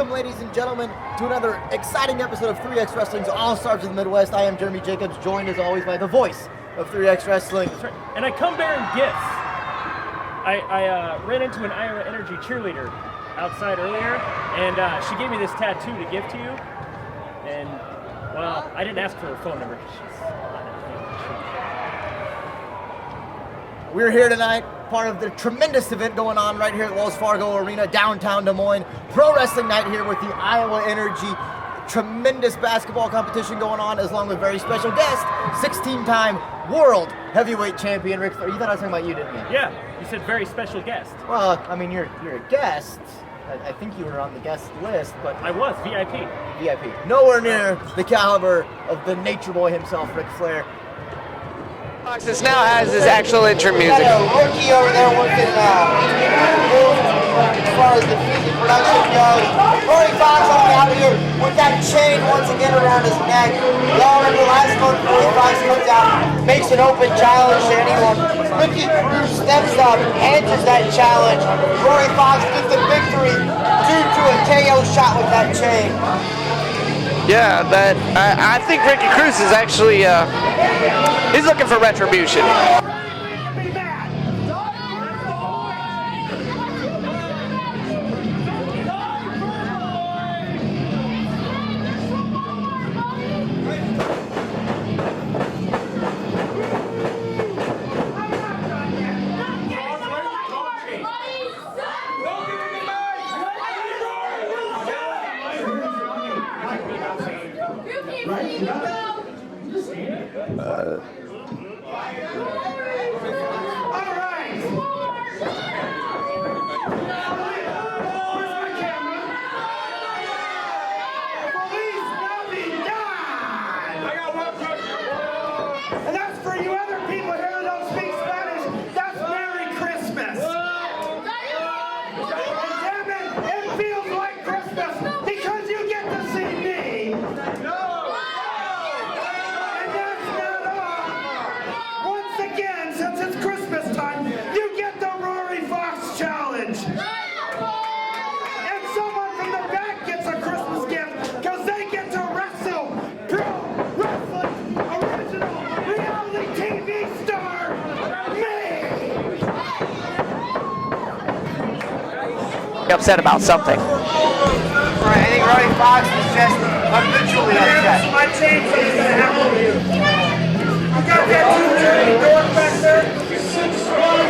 Welcome, ladies and gentlemen, to another exciting episode of 3X Wrestling's All-Stars of the Midwest. I am Jeremy Jacobs, joined as always by the voice of 3X Wrestling. That's right. And I come bearing gifts. I ran into an Iowa Energy cheerleader outside earlier, and she gave me this tattoo to give to you. And, well, I didn't ask for her phone number. We're here tonight, part of the tremendous event going on right here at Wells Fargo Arena, downtown Des Moines. Pro wrestling night here with the Iowa Energy. Tremendous basketball competition going on, along with very special guest, 16-time world heavyweight champion Rick Flair. You thought I was talking about you, didn't you? Yeah, you said very special guest. Well, I mean, you're a guest. I think you were on the guest list, but I was, VIP. VIP. Nowhere near the caliber of the nature boy himself, Ric Flair. This now has his actual intro music. We got a rookie over there working as far as the music production goes. Rory Fox on out here with that chain once again around his neck. Y'all remember last month, Rory Fox comes out, makes an open challenge to anyone. Ricky Cruz steps up, answers that challenge. Rory Fox gets the victory due to a KO shot with that chain. Yeah, I think Ricky Cruz is actually he's looking for retribution. Upset about something. Right, I think Rory Fox is just habitually upset. My team is going to happen to you. You got that 230 door back there?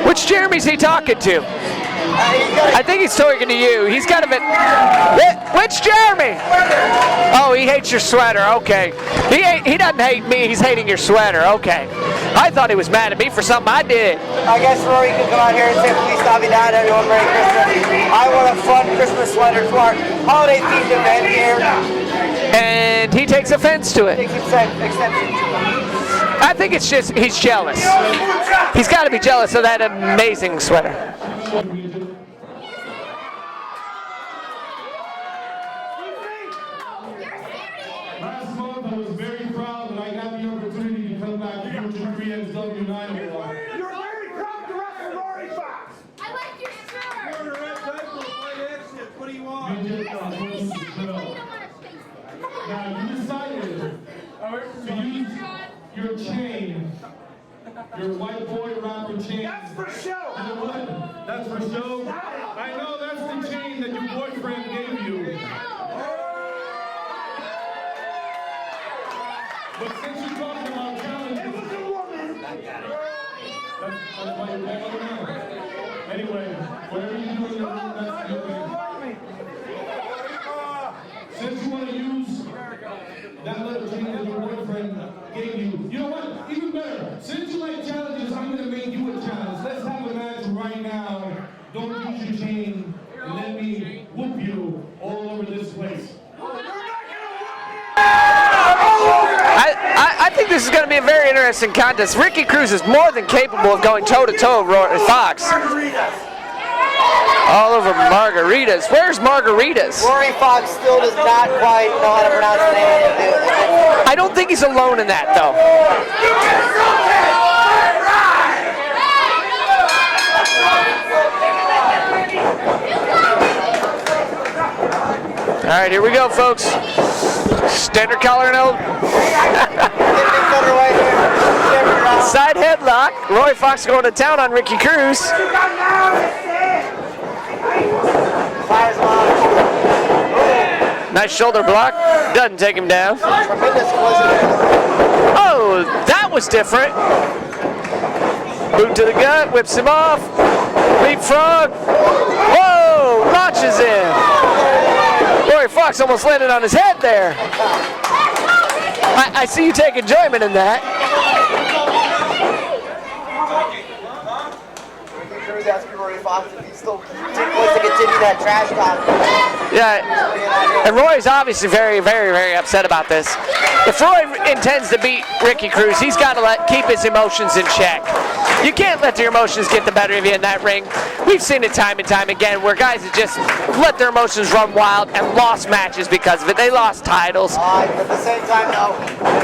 Which Jeremy's he talking to? I think he's talking to you. He's kind of which Jeremy? Oh, he hates your sweater. Okay. He doesn't hate me. He's hating your sweater. Okay. I thought he was mad at me for something I did. I guess Rory could come out here and say, please stop me down, everyone. Merry Christmas. I want a fun Christmas sweater for our holiday-themed event here. And he takes offense to it. Takes exception to it. I think it's just he's jealous. He's got to be jealous of that amazing sweater. Last month I was very proud that I got the opportunity to come back here to 3xwrestling. You're very proud to wrestle Rory Fox. I like your shirt. You're the red cycle, white exit. What do you want? You just got Very to sad, but you don't show. want to face it. Now you decided to use your chain, your white boy rapper chain. That's for show. You know what? That's for show. I know that's the chain that your boyfriend gave you. But since you're talking about challenges, It was a woman. that's why you're calling it out. Anyway, whatever you do in your room, that's your thing. Since you want to use that little chain that your boyfriend gave you, you know what? Even better. Since you like challenges, I'm going to make you a challenge. Let's have a match right now. Don't use your chain and let me whoop you all over this place. I think this is going to be a very interesting contest. Ricky Cruz is more than capable of going toe-to-toe with Rory Fox. All over margaritas. Where's margaritas? Rory Fox still does not quite know how to pronounce the name of it. I don't think he's alone in that, though. right, here we go, folks. Standard collar note. Side headlock. Rory Fox going to town on Ricky Cruz. Nice shoulder block. Doesn't take him down. Oh, that was different. Boot to the gut, whips him off. Leapfrog. Whoa, launches in. Rory Fox almost landed on his head there. I see you take enjoyment in that. Cruz asking Rory Fox if he still wants to continue that trash talk. Yeah, and Roy's obviously very, very, very upset about this. If Roy intends to beat Ricky Cruz, he's got to keep his emotions in check. You can't let your emotions get the better of you in that ring. We've seen it time and time again where guys have just let their emotions run wild and lost matches because of it. They lost titles. At the same time, though, I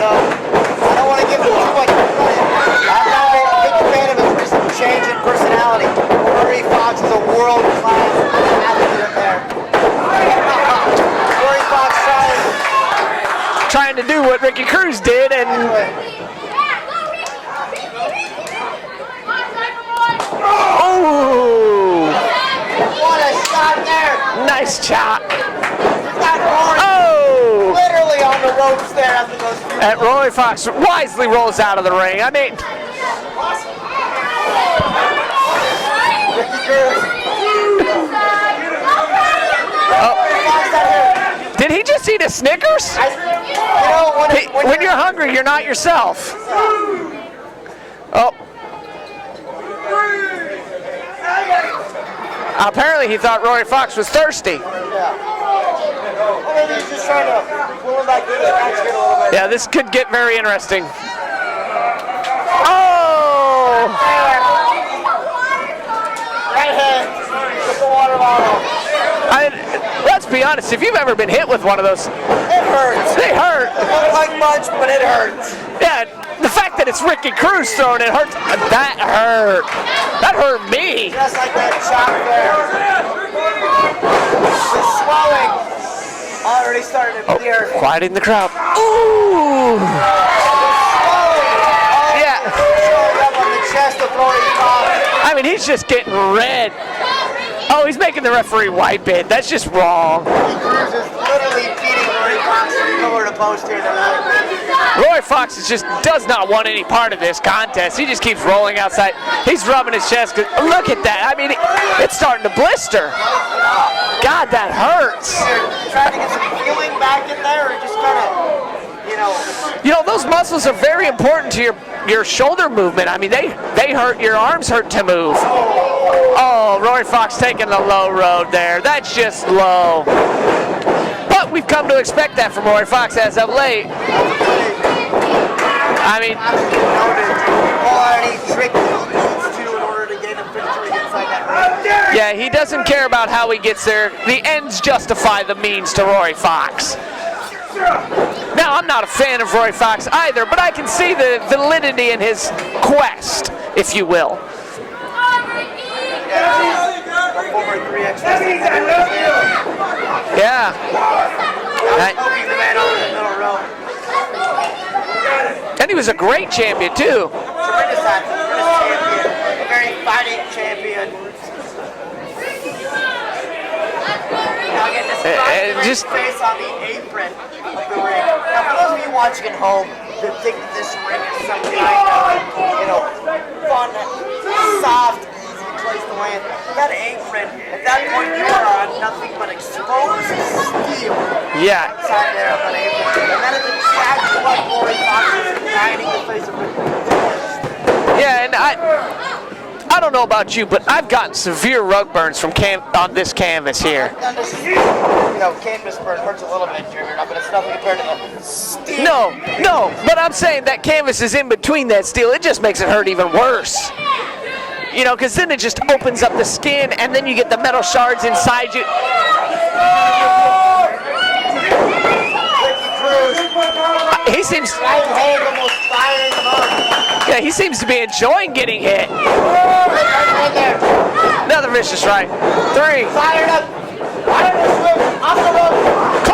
don't want to give him too much credit. I'm not a big fan of his recent change in personality. Rory Fox is a world-class athlete in there. Rory Fox trying to do what Ricky Cruz did, and oh, what a shot there! Nice chop. Oh, literally on the ropes there after those few. And Rory Fox wisely rolls out of the ring. I mean, Ricky Cruz. Did he just eat a Snickers? When you're hungry, you're not yourself. Oh. Apparently he thought Rory Fox was thirsty. Maybe he's just trying to pull him back in the match a little bit. Yeah, this could get very interesting. Oh! Right hand with the water bottle. Let's be honest, if you've ever been hit with one of those, it hurts. They hurt. It looks like much, but it hurts. Yeah, the fact that it's Ricky Cruz throwing it hurts. That hurt. That hurt me. Just like that chop there. The swelling already starting to appear. Quiet in the crowd. Ooh. Yeah. Showing up on the chest of Rory Fox. I mean, he's just getting red. Oh, he's making the referee wipe it. That's just wrong. Cruz is literally beating Rory Fox from pillar to post here tonight. Rory Fox does not want any part of this contest. He just keeps rolling outside. He's rubbing his chest. Look at that. I mean, it's starting to blister. God, that hurts. Trying to get some feeling back in there, or just kind of, You know, those muscles are very important to your shoulder movement. I mean, they hurt. Your arms hurt to move. Oh, Rory Fox taking the low road there. That's just low. But we've come to expect that from Rory Fox as of late. I mean, yeah, he doesn't care about how he gets there. The ends justify the means to Rory Fox. Now, I'm not a fan of Rory Fox either, but I can see the validity in his quest, if you will. Former 3xwrestling. Yeah. Poking the man over the middle row. And he was a great champion, too. Tremendous athlete, tremendous champion. A very fighting champion. Now again, this is just face on the apron of the ring. Now, for those of you watching at home that think that this ring is some kind of, fun, soft, place to land. That apron, at that point you are on nothing but exposed steel. Yeah. Inside there on that apron. And that is exactly what Rory Fox is grinding the face of Ricky. Yeah, and I don't know about you, but I've gotten severe rug burns from on this canvas here. Canvas burn hurts a little bit, Junior, but it's nothing compared to the steel. No, but I'm saying that canvas is in between that steel. It just makes it hurt even worse. Because then it just opens up the skin, and then you get the metal shards inside you. He seems. Yeah, he seems to be enjoying getting hit. Another vicious right. 3. Fired up. Off the rope.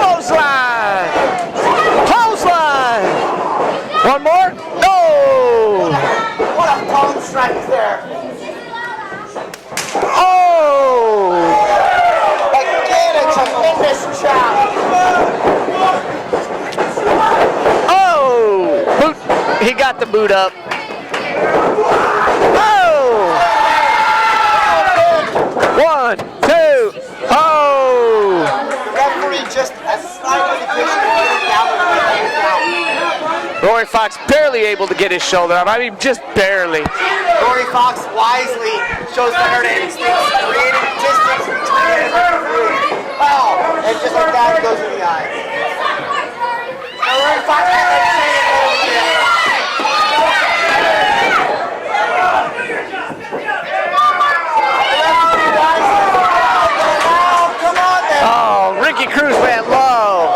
boot up. Oh! 1, 2, oh! Referee just a slight indication of getting down with the Rory Fox barely able to get his shoulder up. I mean, just barely. Rory Fox wisely shows the herd instincts, creating distance between him and the referee. Oh, and just like that, it goes in the eyes. Now Rory Fox has that chain over there. Come on there. Oh, Ricky Cruz went low.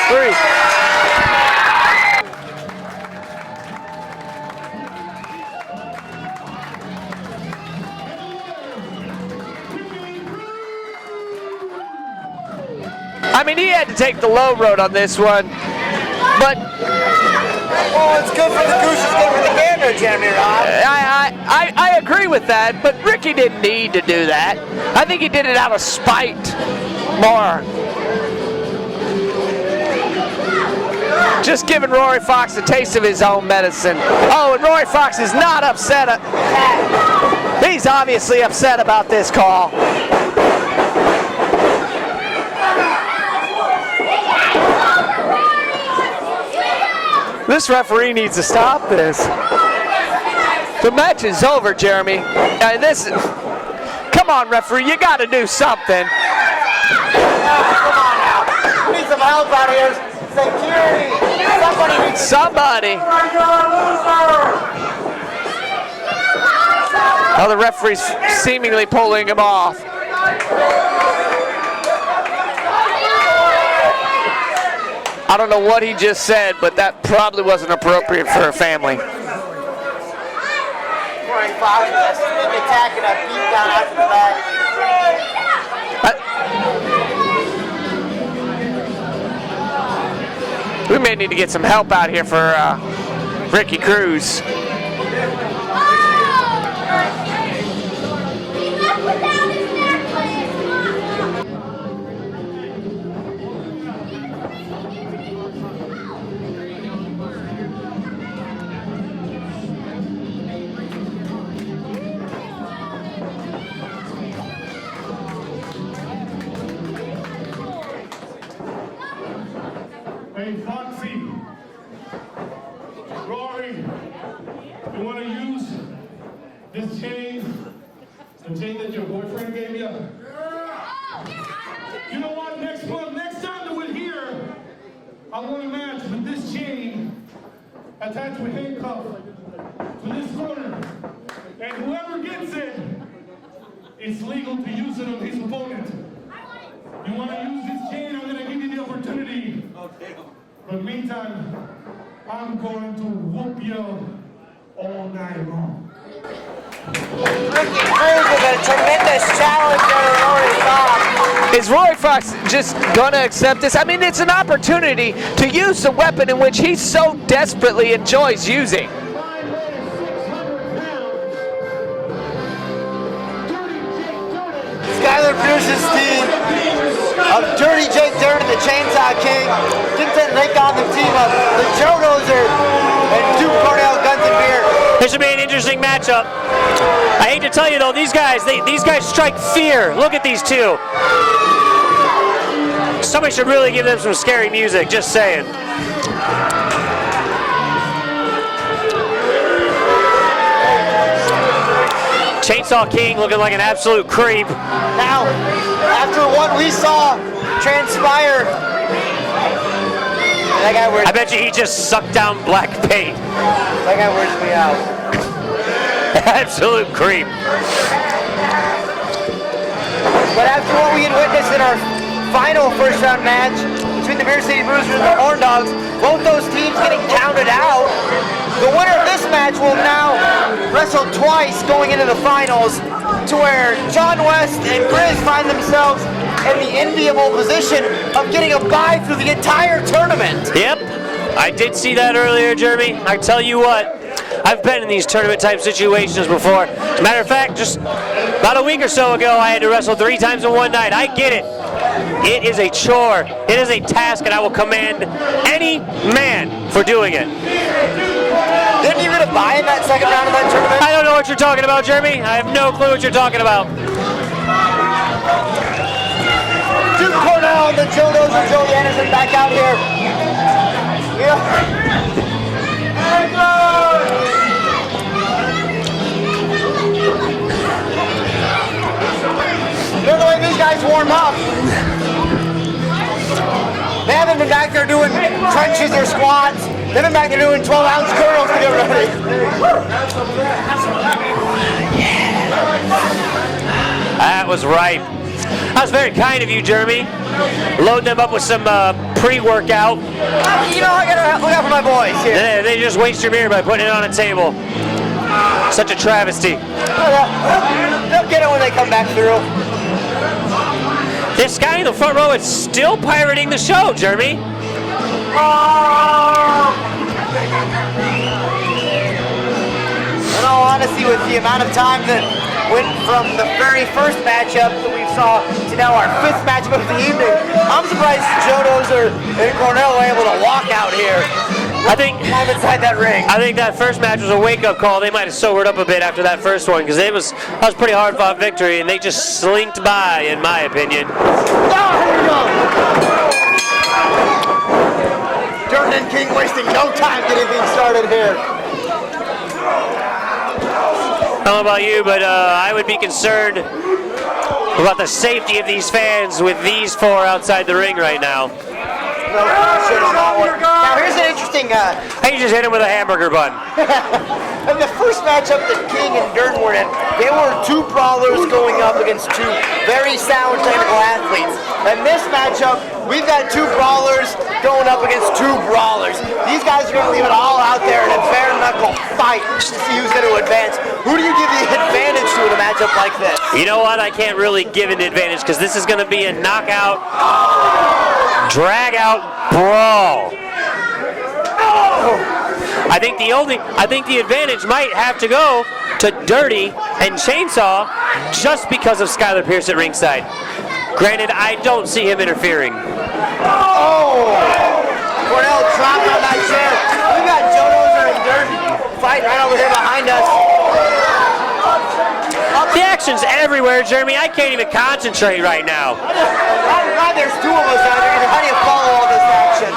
Three. I mean, he had to take the low road on this one, but Oh, it's good for the goose, it's good for the gander, Jeremy Rob. I agree with that, but Ricky didn't need to do that. I think he did it out of spite more. Just giving Rory Fox a taste of his own medicine. Oh, and Rory Fox is not upset. He's obviously upset about this call. This referee needs to stop this. The match is over, Jeremy. Come on, referee, you got to do something. Come on now. We need some help out here. Security. Somebody needs Somebody. Oh, the referee's seemingly pulling him off. I don't know what he just said, but that probably wasn't appropriate for a family. Rory Fox has been attacking a beat down after the back. We may need to get some help out here for Ricky Cruz. Hey, Foxy, Rory, you want to use this chain, the chain that your boyfriend gave you? You know what, next time that we're here, I want a match with this chain attached with handcuff to this corner. And whoever gets it, it's legal to use it on his opponent. You want to use this chain, I'm going to give you the opportunity. But meantime, I'm going to whoop you all night long. Ricky Cruz with a tremendous challenge over Rory Fox. Is Rory Fox just going to accept this? I mean, it's an opportunity to use the weapon in which he so desperately enjoys using. Skylar Cruz's team of Dirty Jake Dirden, the Chainsaw King, didn't take on the team of the Joe Dozer and Duke Cornell Guns and Beer. This should be an interesting matchup. I hate to tell you though, these guys strike fear. Look at these two. Somebody should really give them some scary music, just saying. Chainsaw King looking like an absolute creep. Now, after what we saw transpire, that guy wears, I bet you he just sucked down black paint. that guy wears me out. Absolute creep. But after what we had witnessed in our final first round match between the Beer City Bruisers and the Horn Dogs, both those teams getting counted out, the winner of this match will now wrestle twice going into the finals, to where John West and Cruz find themselves in the enviable position of getting a bye through the entire tournament. Yep, I did see that earlier, Jeremy. I tell you what, I've been in these tournament type situations before. As a matter of fact, just about a week or so ago, I had to wrestle 3 times in one night. I get it. It is a chore. It is a task, and I will commend any man for doing it. Didn't you get a bye in that second round of that tournament? I don't know what you're talking about, Jeremy. I have no clue what you're talking about. Duke Cornell and the Jodos and Joey Anderson back out here. You know the way these guys warm up? They haven't been back there doing crunches or squats. They've been back there doing 12-ounce curls to get ready. That was right. That was very kind of you, Jeremy. Load them up with some pre-workout. You know, I gotta look out for my boys here. They just waste your beer by putting it on a table. Such a travesty. They'll get it when they come back through. This guy in the front row is still pirating the show, Jeremy. In all honesty, with the amount of time that went from the very first matchup that we saw to now our fifth matchup of the evening, I'm surprised Jodos and Cornell were able to walk out here. I think inside that ring. I think that first match was a wake-up call. They might have sobered up a bit after that first one because that was a pretty hard-fought victory, and they just slinked by, in my opinion. Oh, here we go. Dirden and King wasting no time getting things started here. I don't know about you, but I would be concerned about the safety of these fans with these four outside the ring right now. No question on that one. Now here's an interesting... He just hit him with a hamburger bun. In the first matchup that King and Dirden were in, they were two brawlers going up against two very sound technical athletes. In this matchup, we've got two brawlers going up against two brawlers. These guys are going to leave it all out there in a bare-knuckle fight to see who's going to advance. Who do you give the advantage to in a matchup like this? You know what? I can't really give an advantage because this is going to be a knockout, drag-out brawl. I think the advantage might have to go to Dirty and Chainsaw just because of Skylar Pierce at ringside. Granted, I don't see him interfering. Oh! Cornell dropped on that chair. We've got Jodozer and Dirty fighting right over here behind us. The action's everywhere, Jeremy. I can't even concentrate right now. God, there's two of us out there. How do you follow all this action?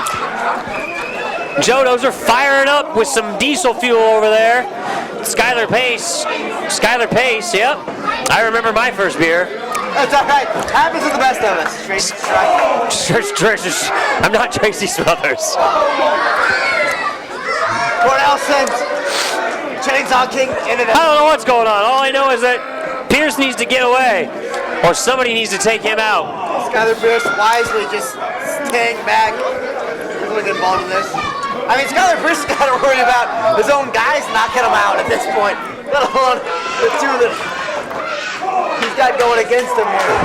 Jodos are firing up with some diesel fuel over there. Skylar Pace, yep. I remember my first beer. That's all right. Happens to the best of us. I'm not Tracy Smothers. Cornell sends Chainsaw King into the... I don't know what's going on. All I know is that Pierce needs to get away, or somebody needs to take him out. Skylar Pierce wisely just staying back. He's going to get involved in this. I mean, Skylar Pierce has got to worry about his own guys knocking him out at this point. Let alone the two that he's got going against him here.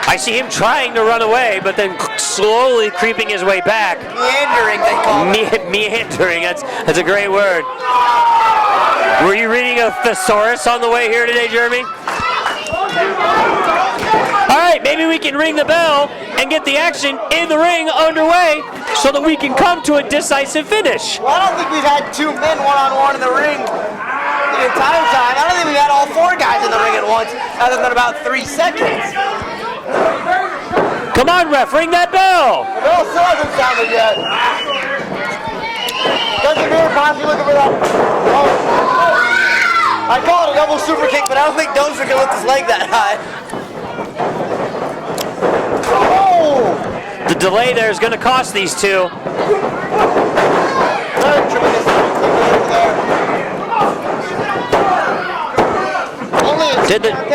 I see him trying to run away, but then slowly creeping his way back. Meandering, they call it. Meandering, that's a great word. Were you reading a thesaurus on the way here today, Jeremy? All right, maybe we can ring the bell and get the action in the ring underway so that we can come to a decisive finish. Well, I don't think we've had two men one-on-one in the ring the entire time. I don't think we've had all four guys in the ring at once, other than about 3 seconds. Come on, ref, ring that bell. The bell still hasn't sounded yet. Doesn't mean possibly looking for that. Oh. I call it a double super kick, but I don't think Dozer can lift his leg that high. Oh! The delay there is going to cost these two.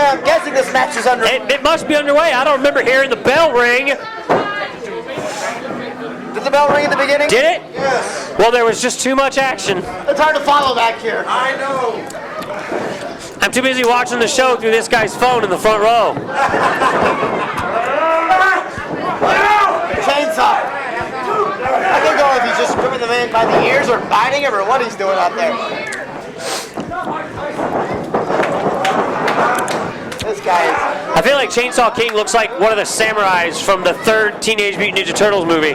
I'm guessing this match is underway. It must be underway. I don't remember hearing the bell ring. Did the bell ring at the beginning? Did it? Yes. Well, there was just too much action. It's hard to follow back here. I know. I'm too busy watching the show through this guy's phone in the front row. Chainsaw. I don't know if he's just gripping the man by the ears or biting him or what he's doing out there. This guy is I feel like Chainsaw King looks like one of the samurais from the third Teenage Mutant Ninja Turtles movie.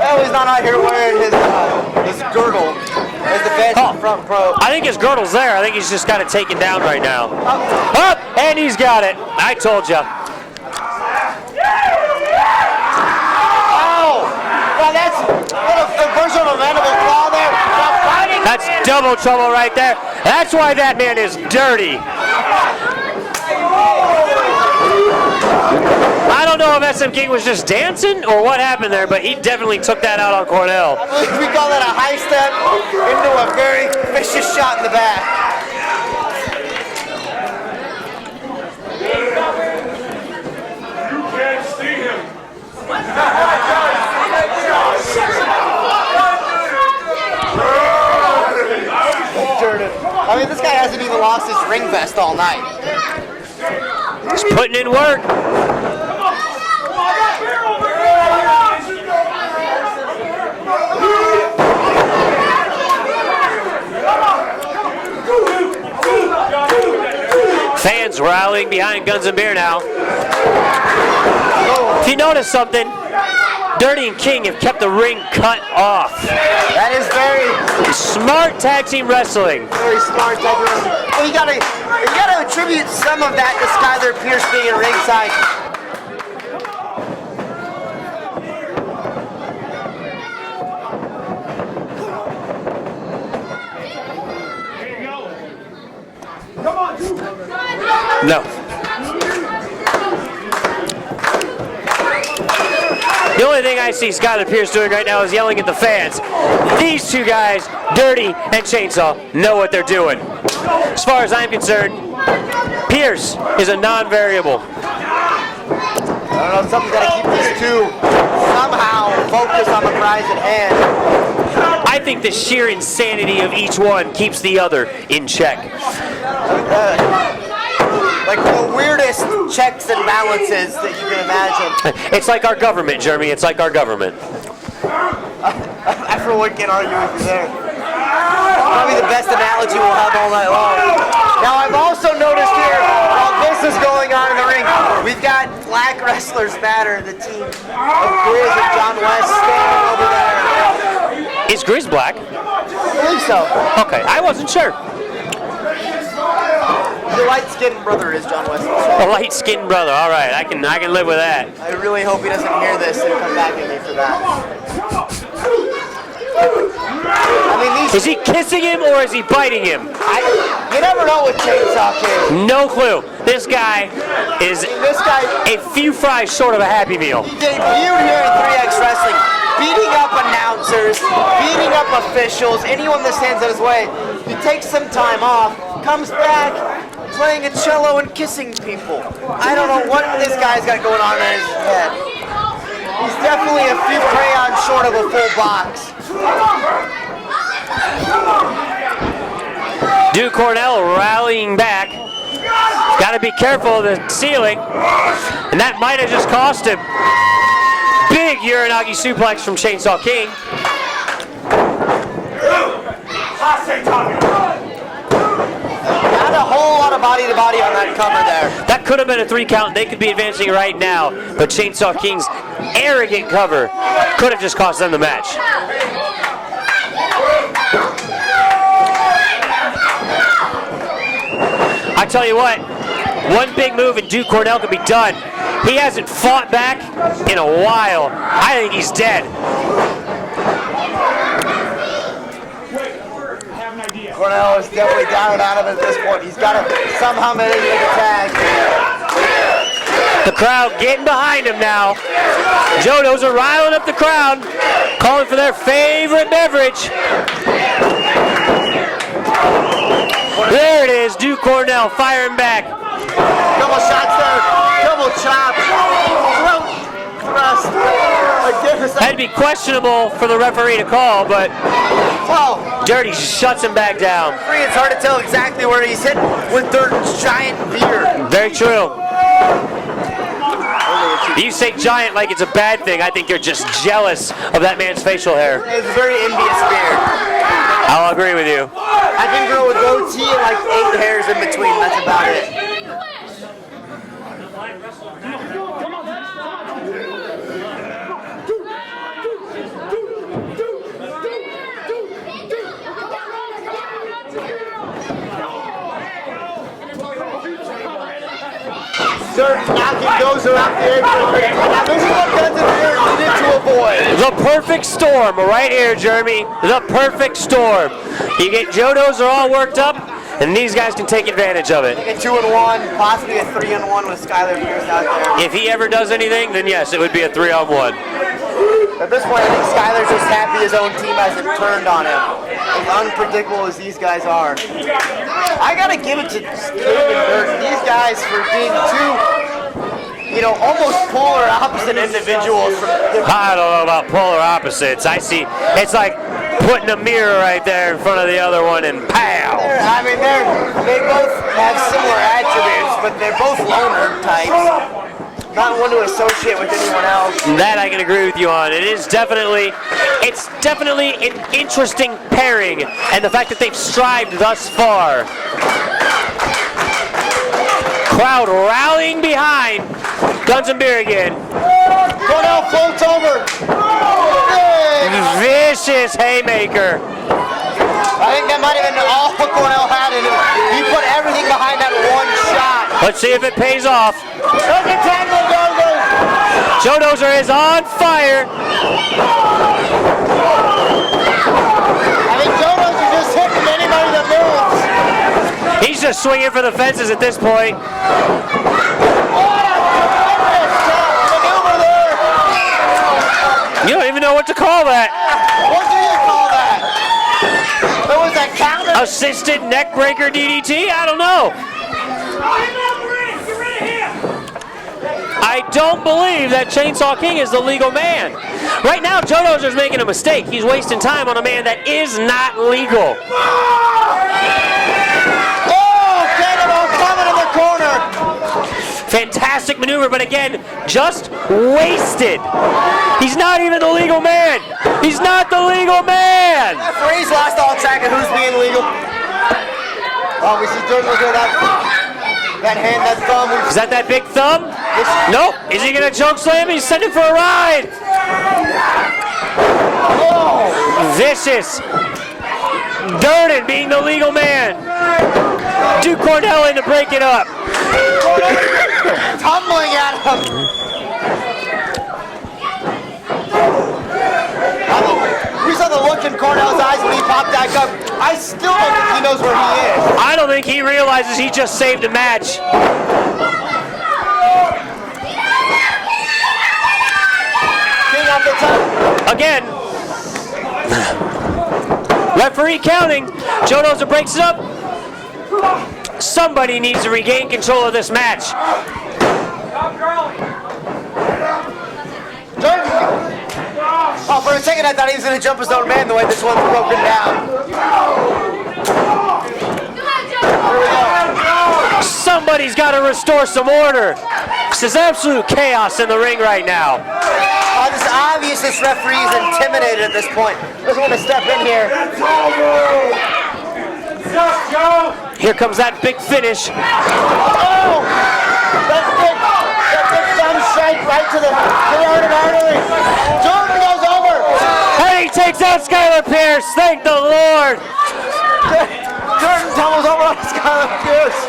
Well, he's not out here wearing his girdle as the best front pro. I think his girdle's there. I think he's just got it taken down right now. Up, and he's got it. I told you. Oh! Well, that's a version of a mandible claw there. That's double trouble right there. That's why that man is dirty. I don't know if SM King was just dancing or what happened there, but he definitely took that out on Cornell. I believe we call that a high step into a very vicious shot in the back. You can't see him. Dirden. I mean, this guy hasn't even lost his ring vest all night. He's putting in work. Fans rallying behind Guns and Beer now. If you notice something, Dirty and King have kept the ring cut off. That is very Smart tag team wrestling. very smart tag team wrestling. Well, you gotta attribute some of that to Skylar Pierce being in ringside. No. The only thing I see Skylar Pierce doing right now is yelling at the fans. These two guys, Dirty and Chainsaw, know what they're doing. As far as I'm concerned, Pierce is a non-variable. I don't know, something's got to keep these two somehow focused on the prize at hand. I think the sheer insanity of each one keeps the other in check. Like the weirdest checks and balances that you can imagine. It's like our government, Jeremy. It's like our government. I for one can't argue with you there. Probably the best analogy we'll have all night long. Now I've also noticed here, while this is going on in the ring, we've got Black Wrestlers Matter, the team of Cruz and John West standing over there. Is Grizz black? I believe so. Okay, I wasn't sure. The light-skinned brother is John West. A light-skinned brother. All right, I can live with that. I really hope he doesn't hear this and come back at me for that. I mean, Is he kissing him or is he biting him? you never know with Chainsaw King. No clue. This guy is a few fries short of a Happy Meal. He debuted here in 3X Wrestling, beating up announcers, beating up officials, anyone that stands in his way. He takes some time off, comes back, playing a cello and kissing people. I don't know what this guy's got going on in his head. He's definitely a few crayons short of a full box. Duke Cornell rallying back. Got to be careful of the ceiling. And that might have just cost him. Big Uranagi suplex from Chainsaw King. Not a whole lot of body to body on that cover there. That could have been a 3 count. They could be advancing right now. But Chainsaw King's arrogant cover could have just cost them the match. I tell you what, one big move and Duke Cornell could be done. He hasn't fought back in a while. I think he's dead. Cornell is definitely down and out of it at this point. He's got to somehow manage to make a tag. The crowd getting behind him now. Jodos are riling up the crowd, calling for their favorite beverage. There it is, Duke Cornell firing back. Double shots there, double chop, throat thrust. That'd be questionable for the referee to call, but Well, Dirty shuts him back down. it's hard to tell exactly where he's hit with Dirden's giant beard. Very true. You say giant like it's a bad thing. I think you're just jealous of that man's facial hair. It's a very envious beard. I'll agree with you. I can grow a goatee and like 8 hairs in between. That's about it. Dirden knocking Dozer off the apron. Now this is what Guns and Dirden needed to avoid. The perfect storm right here, Jeremy. The perfect storm. You get Joe Dozer all worked up, and these guys can take advantage of it. A 2-on-1, possibly a 3-on-1 with Skylar Pierce out there. If he ever does anything, then yes, it would be a 3-on-1. At this point, I think Skylar's just happy his own team hasn't turned on him. As unpredictable as these guys are. I gotta give it to King and Dirden. These guys for being two, almost polar opposite individuals from different. I don't know about polar opposites. I see, it's like putting a mirror right there in front of the other one and pow! They both have similar attributes, but they're both loner types. Not one to associate with anyone else. That I can agree with you on. It's definitely an interesting pairing, and the fact that they've strived thus far. Crowd rallying behind Guns and Beer again. Cornell floats over. Vicious haymaker. I think that might have been all Cornell had in it. He put everything behind that one shot. Let's see if it pays off. Look at Tango Dozer. Joe Dozer is on fire. I think Joe Dozer just hitting anybody that moves. He's just swinging for the fences at this point. What a tremendous maneuver there. You don't even know what to call that. What do you call that? There was a counter. Assisted neck breaker DDT? I don't know. I don't believe that Chainsaw King is the legal man. Right now, Joe Dozer's making a mistake. He's wasting time on a man that is not legal. Oh, Cannonball coming in the corner. Fantastic maneuver, but again, just wasted. He's not even the legal man. He's not the legal man. Referee's lost all track of who's being legal. Oh, we see Dirden do that hand, that thumb. Is that big thumb? Nope. Is he gonna choke slam? He's sending for a ride. Oh. Vicious. Dirden being the legal man. Duke Cornell in to break it up. Tumbling at him. We saw the look in Cornell's eyes when he popped that cup. I still don't think he knows where he is. I don't think he realizes he just saved a match. King off the top. Again. Referee counting. Joe Dozer breaks it up. Somebody needs to regain control of this match. Dirden. Oh, for a second I thought he was going to jump his own man the way this one's broken down. Somebody's got to restore some order. This is absolute chaos in the ring right now. It's obvious this referee is intimidated at this point. Doesn't want to step in here. Here comes that big finish. Oh! That big thumb strike right to the carotid artery. Dirden goes over. And he takes out Skylar Pierce. Thank the Lord. Dirden tumbles over on Skylar Pierce.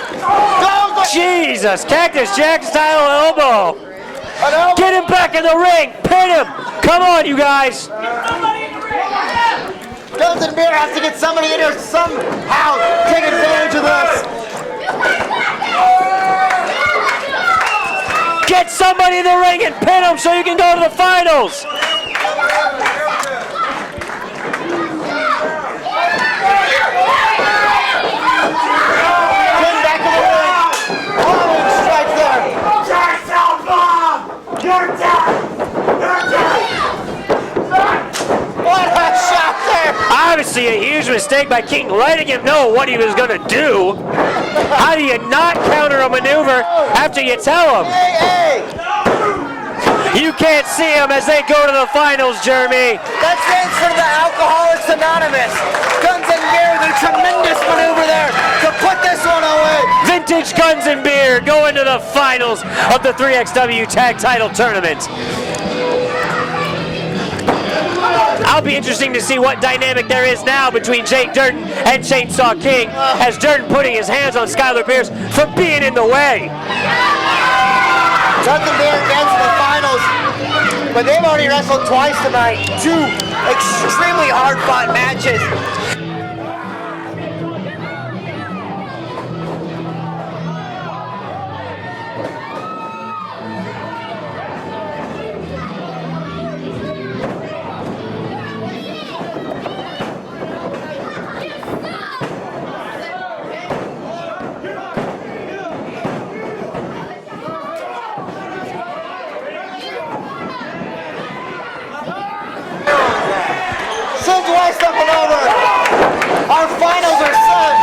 Jesus, Cactus Jack style elbow. Get him back in the ring. Pin him. Come on, you guys. Guns and Beer has to get somebody in here somehow. Take advantage of this. Get somebody in the ring and pin him so you can go to the finals. Pin back in the ring. Oh, strike there. You're done! What a shot there. Obviously a huge mistake by King, letting him know what he was going to do. How do you not counter a maneuver after you tell him? Hey! You can't see him as they go to the finals, Jeremy. That stands for the Alcoholics Anonymous. Guns and Vintage Guns and Beer go into the finals of the 3XW Tag Title Tournament. I'll be interesting to see what dynamic there is now between Jake Dirden and Chainsaw King, as Dirden putting his hands on Skylar Pierce for being in the way. Guns and Beer advanced to the finals, but they've already wrestled twice tonight. 2 extremely hard-fought matches. Our finals are set.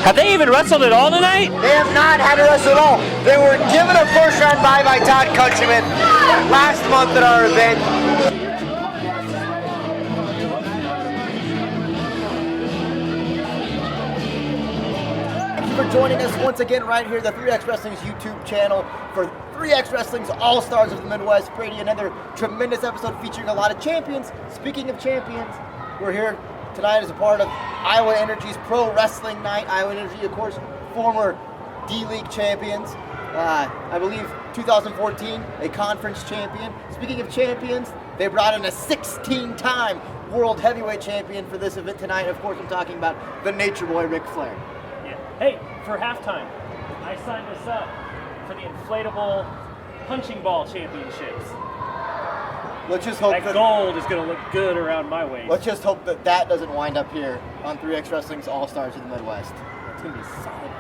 Have they even wrestled at all tonight? They have not had a wrestle at all. They were given a first round bye by Todd Countryman last month at our event. Thank you for joining us once again right here, the 3X Wrestling's YouTube channel for 3X Wrestling's All-Stars of the Midwest. Brady, another tremendous episode featuring a lot of champions. Speaking of champions, we're here tonight as a part of Iowa Energy's Pro Wrestling Night. Iowa Energy, of course, former D-League champions. I believe 2014, a conference champion. Speaking of champions, they brought in a 16-time World Heavyweight Champion for this event tonight. Of course, I'm talking about the Nature Boy, Ric Flair. Yeah. Hey, for halftime, I signed us up for the inflatable punching ball championships. Let's just hope that gold is going to look good around my waist. Let's just hope that that doesn't wind up here on 3X Wrestling's All-Stars of the Midwest. It's going to be solid.